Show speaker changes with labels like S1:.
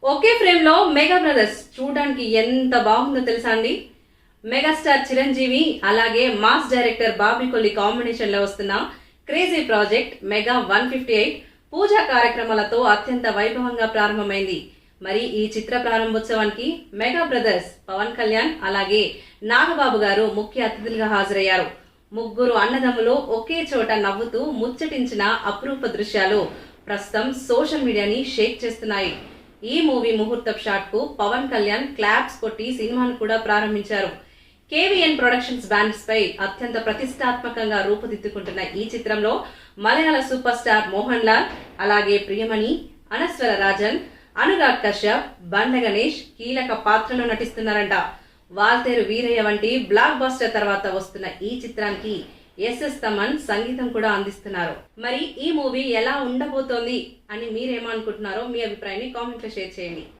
S1: ఒకే frame లో mega brothers చూడడానికి ఎంత బాగుందో తెలుసా అండి. మెగాస్టార్ చిరంజీవి అలాగే mass director Bobby Kolli combination లో వస్తున్న క్రేజీ ప్రాజెక్ట్ మెగా 158 పూజా కార్యక్రమాలతో అత్యంత వైభవంగా ప్రారంభమైంది. మరి ఈ చిత్ర ప్రారంభోత్సవానికి మెగా బ్రదర్స్ పవన్ కళ్యాణ్ అలాగే నాగబాబు గారు ముఖ్య అతిథులుగా హాజరయ్యారు. ముగ్గురు అన్నదమ్ములు ఒకే చోట నవ్వుతూ ముచ్చటించిన అపురూప దృశ్యాలు ప్రస్తుతం సోషల్ మీడియాని షేక్ చేస్తున్నాయి. ఈ మూవీ ముహూర్తపు షాట్ కు పవన్ కళ్యాణ్ క్లాప్స్ కొట్టి సినిమాను కూడా ప్రారంభించారు. కేవీఎన్ ప్రొడక్షన్స్ బ్యానర్స్ పై అత్యంత ప్రతిష్టాత్మకంగా రూపుదిద్దుకుంటున్న ఈ చిత్రంలో మలయాళ సూపర్ స్టార్ మోహన్ లాల్ అలాగే ప్రియమణి, అనస్వర రాజన్, అనురాగ్ కశ్యప్, బండ గణేష్ కీలక పాత్రలో నటిస్తున్నారంట. వాల్తేరు వీరయ్య వంటి బ్లాక్ బస్టర్ తర్వాత వస్తున్న ఈ చిత్రానికి ఎస్ఎస్ తమన్ సంగీతం కూడా అందిస్తున్నారు. మరి ఈ మూవీ ఎలా ఉండబోతోంది అని మీరేమనుకుంటున్నారో మీ అభిప్రాయాన్ని కామెంట్ లో షేర్ చేయండి.